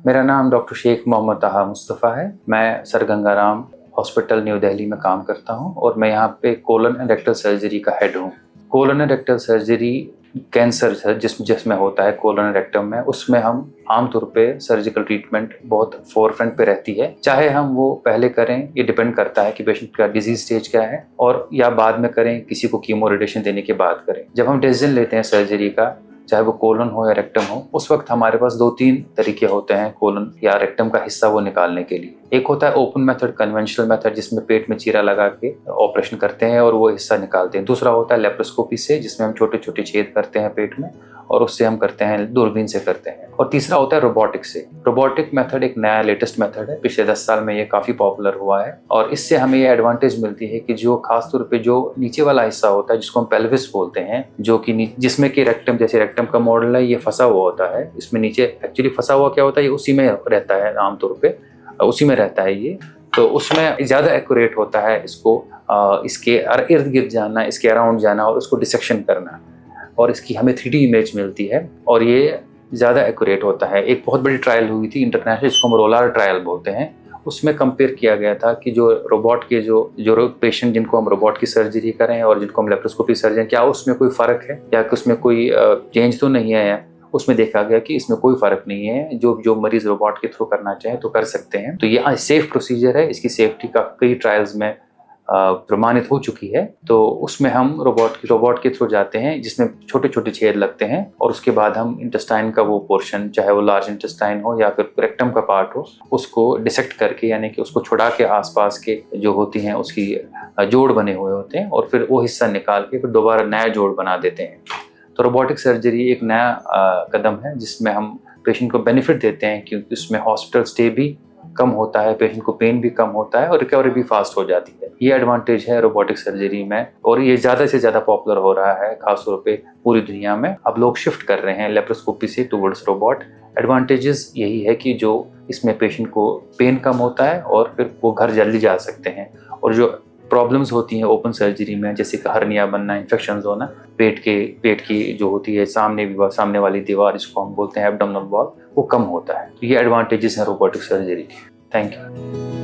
मेरा नाम डॉक्टर शेख मोहम्मद ताहा मुस्तफ़ा है। मैं sir Gangaram hospital new Delhi में काम करता हूं और मैं यहां पे कोलन एंड रेक्टल सर्जरी का हेड हूं। Colon and rectal surgery cancer जिसमें होता है कोलन एंड रेक्टम में, उसमें हम आमतौर पे सर्जिकल ट्रीटमेंट बहुत फोरफ्रंट पे रहती है। चाहे हम वो पहले करें, ये डिपेंड करता है कि पेशेंट का डिजीज स्टेज क्या है, और या बाद में करें, किसी को कीमो रेडिएशन देने के बाद करें। जब हम डिसीजन लेते हैं सर्जरी का, चाहे वो कोलन हो या रेक्टम हो, उस वक्त हमारे पास 2-3 तरीके होते हैं कोलन या रेक्टम का हिस्सा वो निकालने के लिए। एक होता है ओपन मेथड, कन्वेंशनल मेथड, जिसमें पेट में चीरा लगा के ऑपरेशन करते हैं और वो हिस्सा निकालते हैं। दूसरा होता है लेप्रोस्कोपी से, जिसमें हम छोटे छोटे छेद करते हैं पेट में और उससे हम करते हैं, दूरबीन से करते हैं। और तीसरा होता है रोबोटिक से। रोबोटिक मेथड एक नया लेटेस्ट मेथड है, पिछले 10 साल में ये काफ़ी पॉपुलर हुआ है और इससे हमें ये एडवांटेज मिलती है कि जो खासतौर पे जो नीचे वाला हिस्सा होता है, जिसको हम पेल्विस बोलते हैं, जो कि जिसमें कि रेक्टम, जैसे रेक्टम का मॉडल है, ये फंसा हुआ होता है। इसमें नीचे एक्चुअली फंसा हुआ क्या होता है, ये उसी में रहता है, आमतौर पर उसी में रहता है ये। तो उसमें ज़्यादा एक्यूरेट होता है इसको इसके इर्द गिर्द जाना, इसके अराउंड जाना और उसको डिसेक्शन करना, और इसकी हमें 3D इमेज मिलती है और ये ज़्यादा एक्यूरेट होता है। एक बहुत बड़ी ट्रायल हुई थी इंटरनेशनल, जिसको हम रोलार ट्रायल बोलते हैं। उसमें कंपेयर किया गया था कि जो रोबोट के जो पेशेंट जिनको हम रोबोट की सर्जरी करें और जिनको हम लेप्रोस्कोपी सर्जरी, क्या उसमें कोई फ़र्क है या उसमें कोई चेंज तो नहीं है। उसमें देखा गया कि इसमें कोई फ़र्क नहीं है। जो मरीज़ रोबोट के थ्रू करना चाहे तो कर सकते हैं। तो ये सेफ़ प्रोसीजर है, इसकी सेफ्टी का कई ट्रायल्स में प्रमाणित हो चुकी है। तो उसमें हम रोबोट के थ्रू जाते हैं, जिसमें छोटे छोटे छेद लगते हैं और उसके बाद हम इंटेस्टाइन का वो पोर्शन, चाहे वो लार्ज इंटेस्टाइन हो या फिर रेक्टम का पार्ट हो, उसको डिसेक्ट करके, यानी कि उसको छुड़ा के आसपास के जो होती हैं उसकी जोड़ बने हुए होते हैं, और फिर वो हिस्सा निकाल के फिर दोबारा नया जोड़ बना देते हैं। तो रोबोटिक सर्जरी एक नया कदम है जिसमें हम पेशेंट को बेनिफिट देते हैं, क्योंकि उसमें हॉस्पिटल स्टे भी कम होता है, पेशेंट को पेन भी कम होता है और रिकवरी भी फास्ट हो जाती है। ये एडवांटेज है रोबोटिक सर्जरी में, और ये ज़्यादा से ज़्यादा पॉपुलर हो रहा है, खासतौर पे पूरी दुनिया में। अब लोग शिफ्ट कर रहे हैं लेप्रोस्कोपी से टुवर्ड्स रोबोट। एडवांटेजेस यही है कि जो इसमें पेशेंट को पेन कम होता है और फिर वो घर जल्दी जा सकते हैं। और जो प्रॉब्लम्स होती हैं ओपन सर्जरी में, जैसे कि हर्निया बनना, इन्फेक्शन होना, पेट की जो होती है सामने वाली दीवार, जिसको हम बोलते हैं एब्डोमिनल वॉल, वो कम होता है। तो ये एडवांटेजेस हैं रोबोटिक सर्जरी के। Thank you.